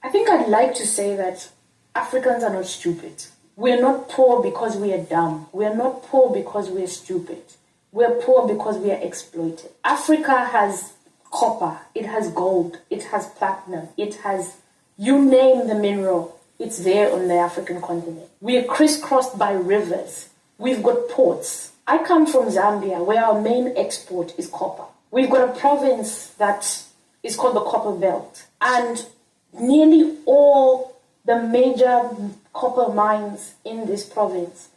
I think I'd like to say that Africans are not stupid. We're not poor because we are dumb. We're not poor because we're stupid. We're poor because we are exploited. Africa has copper, it has gold, it has platinum, it has, you name the mineral, it's there on the African continent. We are crisscrossed by rivers. We've got ports. I come from Zambia, where our main export is copper. We've got a province that is called the Copper Belt. And nearly all the major copper mines in this province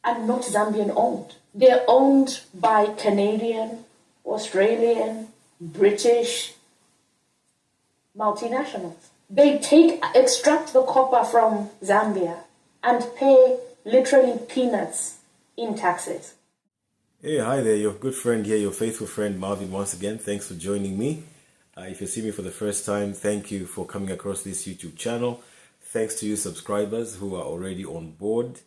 are not Zambian owned. They're owned by Canadian, Australian, British multinationals. They extract the copper from Zambia and pay literally peanuts in taxes. Hey, hi there, your good friend here, your faithful friend Marvin once again. Thanks for joining me. If you see me for the first time, thank you for coming across this YouTube channel. Thanks to you subscribers who are already on board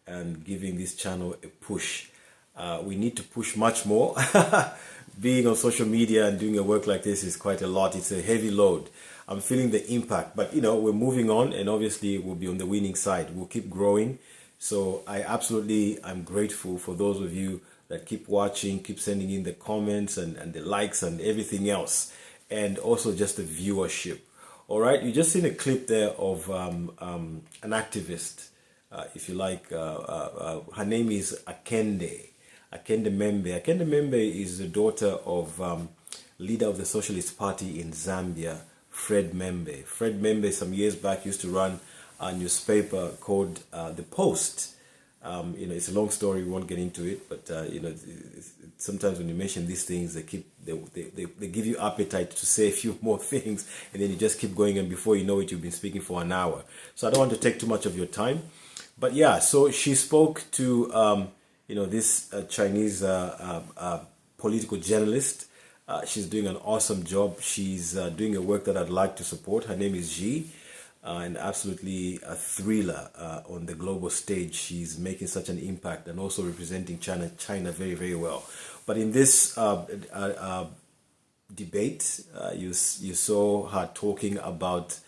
and giving this channel a push. We need to push much more. Being on social media and doing a work like this is quite a lot. It's a heavy load. I'm feeling the impact, but you know, we're moving on and obviously we'll be on the winning side. We'll keep growing. So I'm grateful for those of you that keep watching, keep sending in the comments and the likes and everything else. And also just the viewership. All right, you just seen a clip there of an activist, if you like. Her name is Akende Membe. Akende Membe is the daughter of leader of the Socialist Party in Zambia, Fred Membe. Fred Membe, some years back, used to run a newspaper called The Post. It's a long story. We won't get into it, but sometimes when you mention these things, they give you appetite to say a few more things, and then you just keep going, and before you know it, you've been speaking for an hour. So I don't want to take too much of your time, but yeah. So she spoke to this Chinese political journalist. She's doing an awesome job. She's doing a work that I'd like to support. Her name is Ji. And absolutely a thriller on the global stage. She's making such an impact and also representing China very, very well. But in this debate, you saw her talking about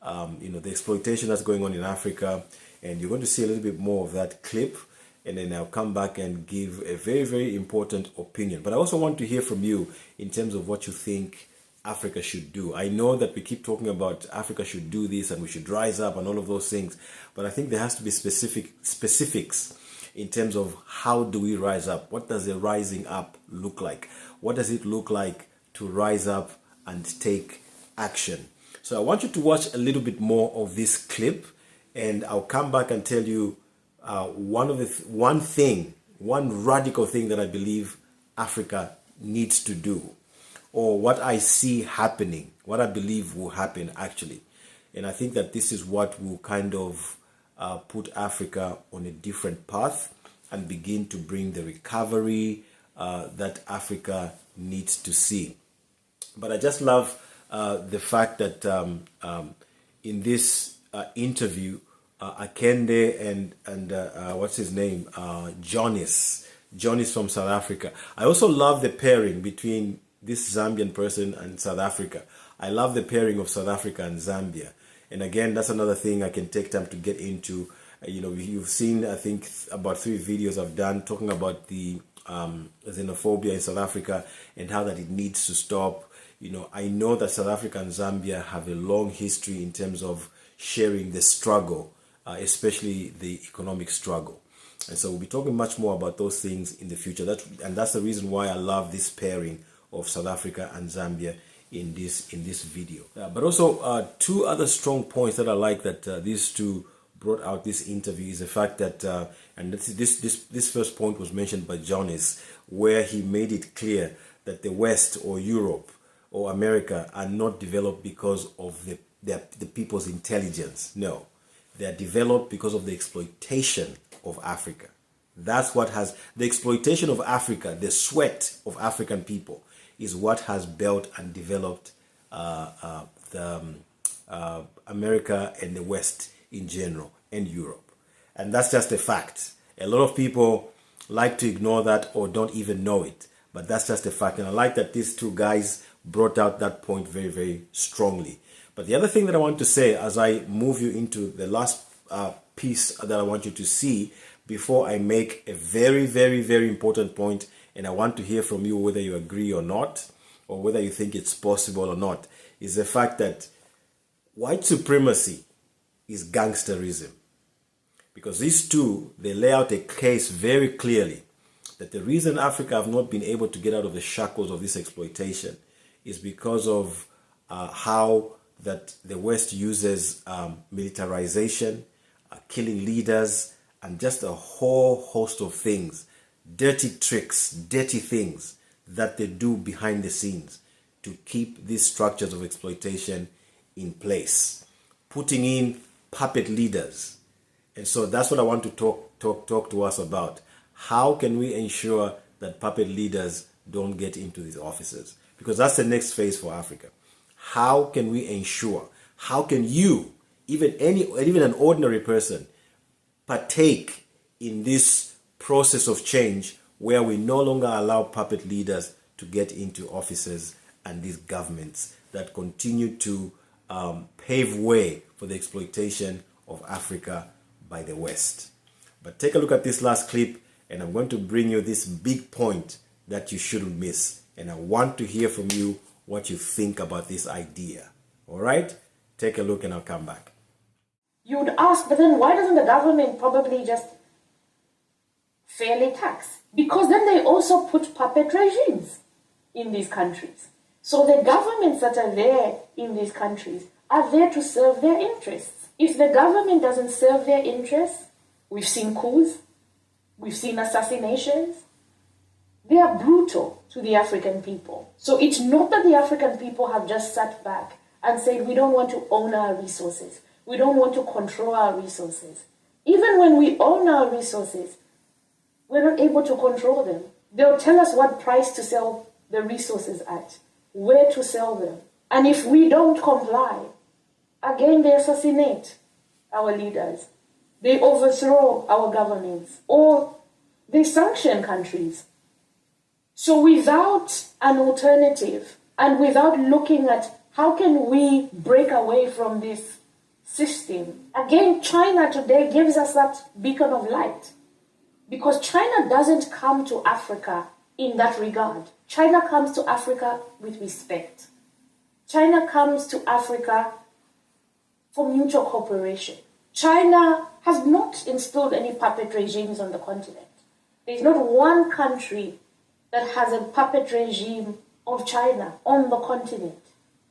the exploitation that's going on in Africa, and you're going to see a little bit more of that clip, and then I'll come back and give a very, very important opinion. But I also want to hear from you in terms of what you think Africa should do. I know that we keep talking about Africa should do this and we should rise up and all of those things, but I think there has to be specifics in terms of how do we rise up? What does the rising up look like? What does it look like to rise up and take action? So I want you to watch a little bit more of this clip, and I'll come back and tell you one radical thing that I believe Africa needs to do, or what I see happening, what I believe will happen actually. And I think that this is what will kind of put Africa on a different path and begin to bring the recovery that Africa needs to see. But I just love the fact that in this interview, Akende and what's his name? Johnny's from South Africa. I also love the pairing between this Zambian person and South Africa. I love the pairing of South Africa and Zambia. And again, that's another thing I can take time to get into. You've seen, I think, about 3 videos I've done talking about the xenophobia in South Africa and how that it needs to stop. I know that South Africa and Zambia have a long history in terms of sharing the struggle, especially the economic struggle. And so we'll be talking much more about those things in the future. That's the reason why I love this pairing of South Africa and Zambia in this video. But also 2 other strong points that I like that these two brought out this interview is the fact that and this first point was mentioned by Johnny's, where he made it clear that the West or Europe or America are not developed because of the people's intelligence. No, they are developed because of the exploitation of Africa. That's what has the exploitation of Africa, the sweat of African people, is what has built and developed America and the West in general, and Europe. And that's just a fact. A lot of people like to ignore that or don't even know it, but that's just a fact. And I like that these 2 guys brought out that point very, very strongly. But the other thing that I want to say as I move you into the last piece that I want you to see before I make a very, very, very important point, and I want to hear from you whether you agree or not, or whether you think it's possible or not, is the fact that white supremacy is gangsterism. Because these two, they lay out a case very clearly that the reason Africa have not been able to get out of the shackles of this exploitation is because of how that the West uses militarization, killing leaders, and just a whole host of things, dirty tricks, dirty things that they do behind the scenes to keep these structures of exploitation in place, putting in puppet leaders. And so that's what I want to talk to us about. How can we ensure that puppet leaders don't get into these offices? Because that's the next phase for Africa. How can we ensure? How can you, even an ordinary person, partake in this process of change where we no longer allow puppet leaders to get into offices and these governments that continue to pave way for the exploitation of Africa by the West? But take a look at this last clip, and I'm going to bring you this big point that you shouldn't miss. And I want to hear from you what you think about this idea. All right? Take a look and I'll come back. You would ask, but then why doesn't the government probably just fairly tax? Because then they also put puppet regimes in these countries. So the governments that are there in these countries are there to serve their interests. If the government doesn't serve their interests, we've seen coups, we've seen assassinations. They are brutal to the African people. So it's not that the African people have just sat back and said, we don't want to own our resources. We don't want to control our resources. Even when we own our resources, we're not able to control them. They'll tell us what price to sell the resources at, where to sell them. And if we don't comply, again, they assassinate our leaders. They overthrow our governments, or they sanction countries. So without an alternative, and without looking at how can we break away from this system, again, China today gives us that beacon of light. Because China doesn't come to Africa in that regard. China comes to Africa with respect. China comes to Africa for mutual cooperation. China has not instilled any puppet regimes on the continent. There's not one country that has a puppet regime of China on the continent.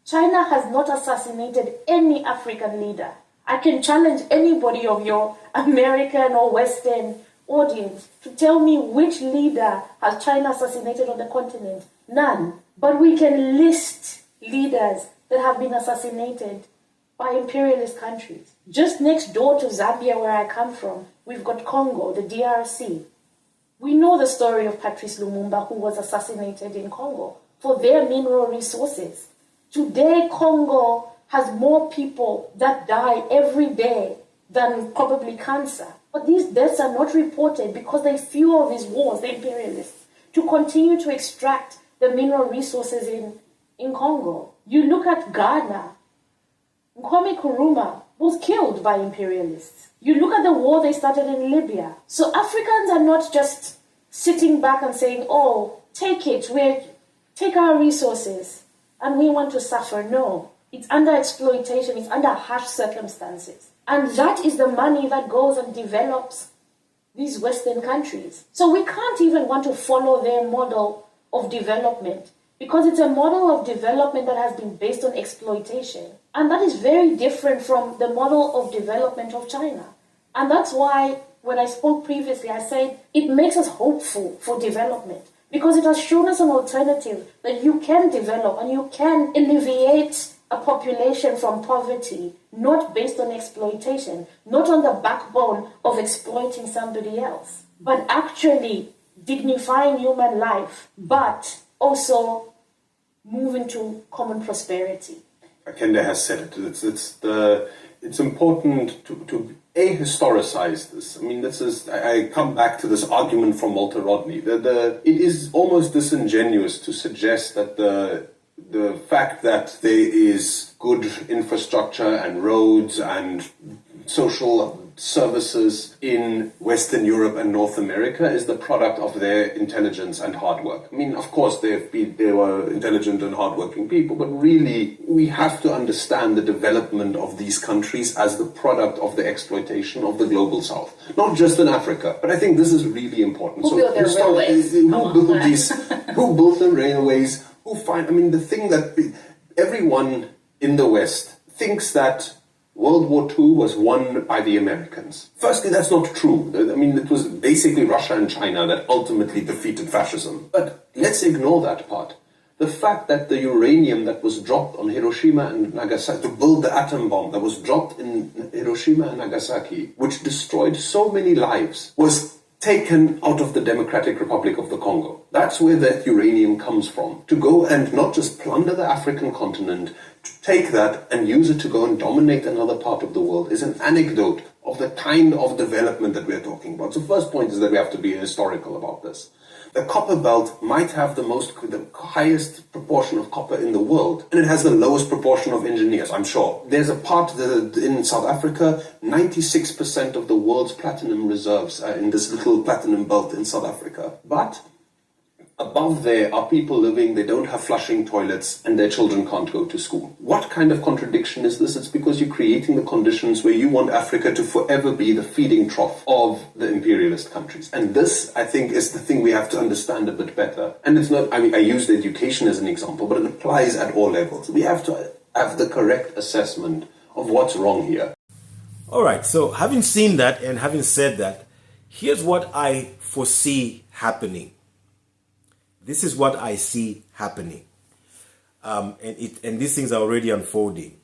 China has not assassinated any African leader. I can challenge anybody of your American or Western audience to tell me which leader has China assassinated on the continent. None. But we can list leaders that have been assassinated by imperialist countries. Just next door to Zambia, where I come from, we've got Congo, the DRC. We know the story of Patrice Lumumba, who was assassinated in Congo for their mineral resources. Today, Congo has more people that die every day than probably cancer. But these deaths are not reported because they fuel these wars, the imperialists, to continue to extract the mineral resources in Congo. You look at Ghana, Kwame Nkrumah was killed by imperialists. You look at the war they started in Libya. So Africans are not just sitting back and saying, oh, take it, take our resources, and we want to suffer. No, it's under exploitation, it's under harsh circumstances. And that is the money that goes and develops these Western countries. So we can't even want to follow their model of development because it's a model of development that has been based on exploitation. And that is very different from the model of development of China. And that's why when I spoke previously, I said it makes us hopeful for development because it has shown us an alternative that you can develop and you can alleviate a population from poverty, not based on exploitation, not on the backbone of exploiting somebody else, but actually dignifying human life, but also moving to common prosperity. Akende has said it. It's important to historicize this. I mean, I come back to this argument from Walter Rodney. It is almost disingenuous to suggest that the fact that there is good infrastructure and roads and social services in Western Europe and North America is the product of their intelligence and hard work. I mean, of course, they were intelligent and hardworking people, but really, we have to understand the development of these countries as the product of the exploitation of the global South. Not just in Africa, but I think this is really important. Who built their railways? Who built the railways? The thing that everyone in the West thinks that World War II was won by the Americans. Firstly, that's not true. I mean, it was basically Russia and China that ultimately defeated fascism. But let's ignore that part. The fact that the uranium that was dropped on Hiroshima and Nagasaki to build the atom bomb that was dropped in Hiroshima and Nagasaki, which destroyed so many lives, was taken out of the Democratic Republic of the Congo. That's where that uranium comes from. To go and not just plunder the African continent, to take that and use it to go and dominate another part of the world is an anecdote of the kind of development that we're talking about. So first point is that we have to be historical about this. The copper belt might have the highest proportion of copper in the world, and it has the lowest proportion of engineers, I'm sure. There's a part in South Africa, 96% of the world's platinum reserves are in this little platinum belt in South Africa. But above there are people living, they don't have flushing toilets, and their children can't go to school. What kind of contradiction is this? It's because you're creating the conditions where you want Africa to forever be the feeding trough of the imperialist countries. And this, I think, is the thing we have to understand a bit better. And it's not, I used education as an example, but it applies at all levels. We have to have the correct assessment of what's wrong here. All right, so having seen that and having said that, here's what I foresee happening. This is what I see happening. And these things are already unfolding.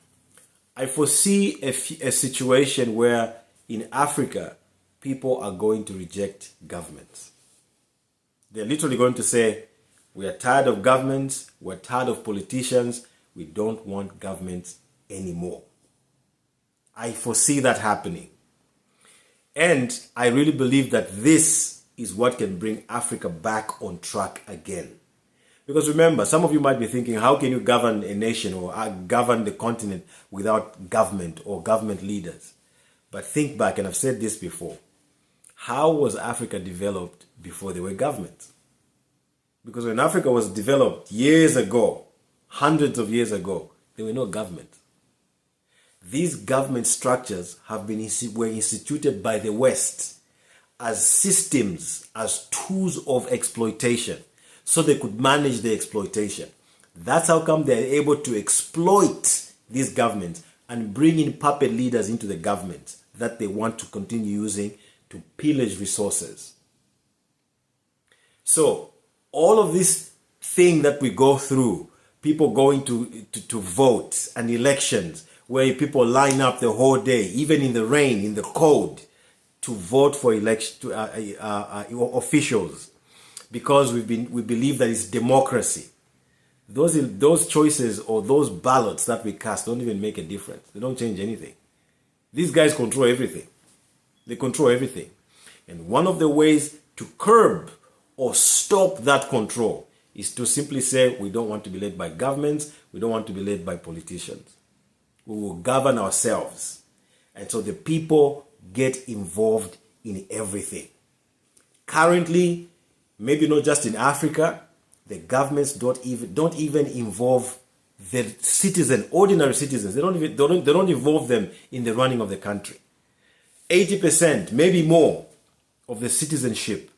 I foresee a situation where in Africa, people are going to reject governments. They're literally going to say, we are tired of governments, we're tired of politicians, we don't want governments anymore. I foresee that happening. And I really believe that this is what can bring Africa back on track again. Because remember, some of you might be thinking, how can you govern a nation or govern the continent without government or government leaders? But think back, and I've said this before, how was Africa developed before there were governments? Because when Africa was developed years ago, hundreds of years ago, there were no governments. These government structures were instituted by the West as systems, as tools of exploitation, so they could manage the exploitation. That's how come they're able to exploit these governments and bring in puppet leaders into the government that they want to continue using to pillage resources. So all of this thing that we go through, people going to vote and elections, where people line up the whole day, even in the rain, in the cold, to vote for officials, because we believe that it's democracy. Those choices or those ballots that we cast don't even make a difference. They don't change anything. These guys control everything. They control everything. And one of the ways to curb or stop that control is to simply say, we don't want to be led by governments, we don't want to be led by politicians. We will govern ourselves. And so the people get involved in everything. Currently, maybe not just in Africa, the governments don't even involve the citizen, ordinary citizens. They don't involve them in the running of the country. 80%, maybe more, of the citizenship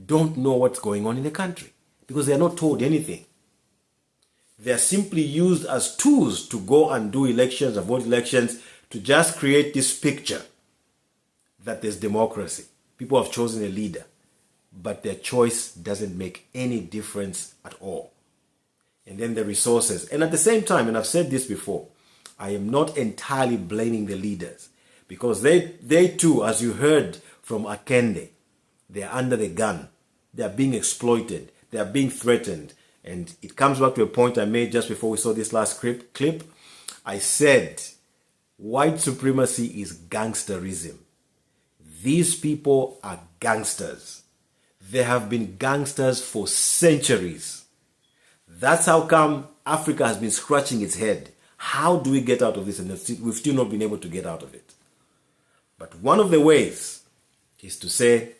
don't know what's going on in the country because they are not told anything. They are simply used as tools to go and do elections, avoid elections, to just create this picture that there's democracy. People have chosen a leader, but their choice doesn't make any difference at all. And then the resources. And at the same time, and I've said this before, I am not entirely blaming the leaders, because they too, as you heard from Akende, they are under the gun. They are being exploited. They are being threatened. And it comes back to a point I made just before we saw this last clip. I said, white supremacy is gangsterism. These people are gangsters. They have been gangsters for centuries. That's how come Africa has been scratching its head. How do we get out of this? And we've still not been able to get out of it. But one of the ways is to say,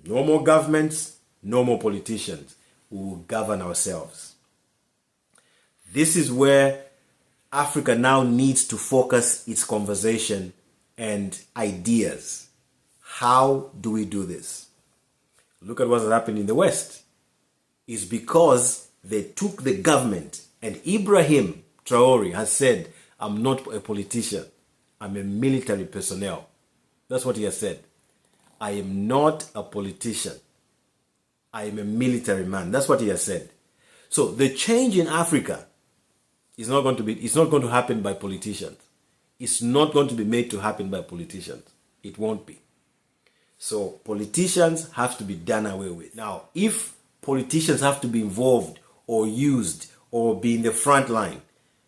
no more governments, no more politicians. We will govern ourselves. This is where Africa now needs to focus its conversation and ideas. How do we do this? Look at what's happened in the West. It's because they took the government, and Ibrahim Traore has said, I'm not a politician, I'm a military personnel. That's what he has said. I am not a politician, I am a military man. That's what he has said. So the change in Africa is not going to happen by politicians. It's not going to be made to happen by politicians. It won't be. So politicians have to be done away with. Now, if politicians have to be involved or used or be in the front line,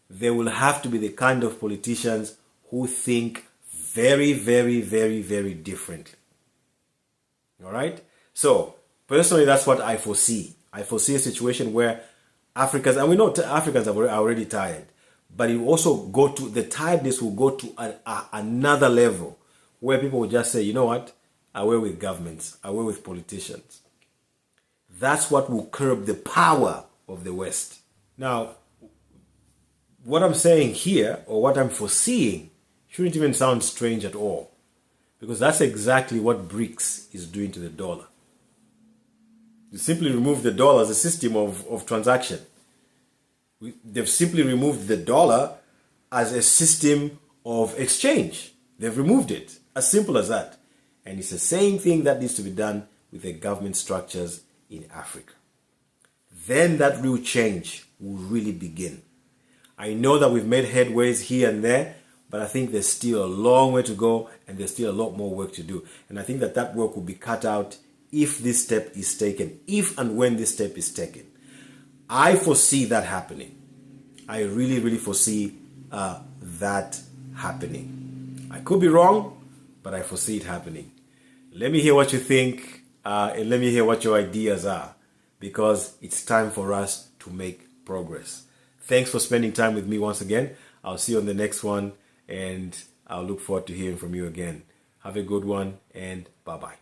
there will have to be the kind of politicians who think very, very, very, very differently. All right? So, personally, that's what I foresee. I foresee a situation where Africans, and we know Africans are already tired, but it will also go to, the tiredness will go to another level where people will just say, you know what, away with governments, away with politicians. That's what will curb the power of the West. Now, what I'm saying here, or what I'm foreseeing, shouldn't even sound strange at all, because that's exactly what BRICS is doing to the dollar. You simply remove the dollar as a system of transaction. They've simply removed the dollar as a system of exchange. They've removed it. As simple as that. And it's the same thing that needs to be done with the government structures in Africa. Then that real change will really begin. I know that we've made headways here and there, but I think there's still a long way to go, and there's still a lot more work to do. And I think that that work will be cut out if this step is taken, if and when this step is taken. I foresee that happening. I really, really foresee that happening. I could be wrong, but I foresee it happening. Let me hear what you think, and let me hear what your ideas are, because it's time for us to make progress. Thanks for spending time with me once again. I'll see you on the next one, and I'll look forward to hearing from you again. Have a good one, and bye-bye.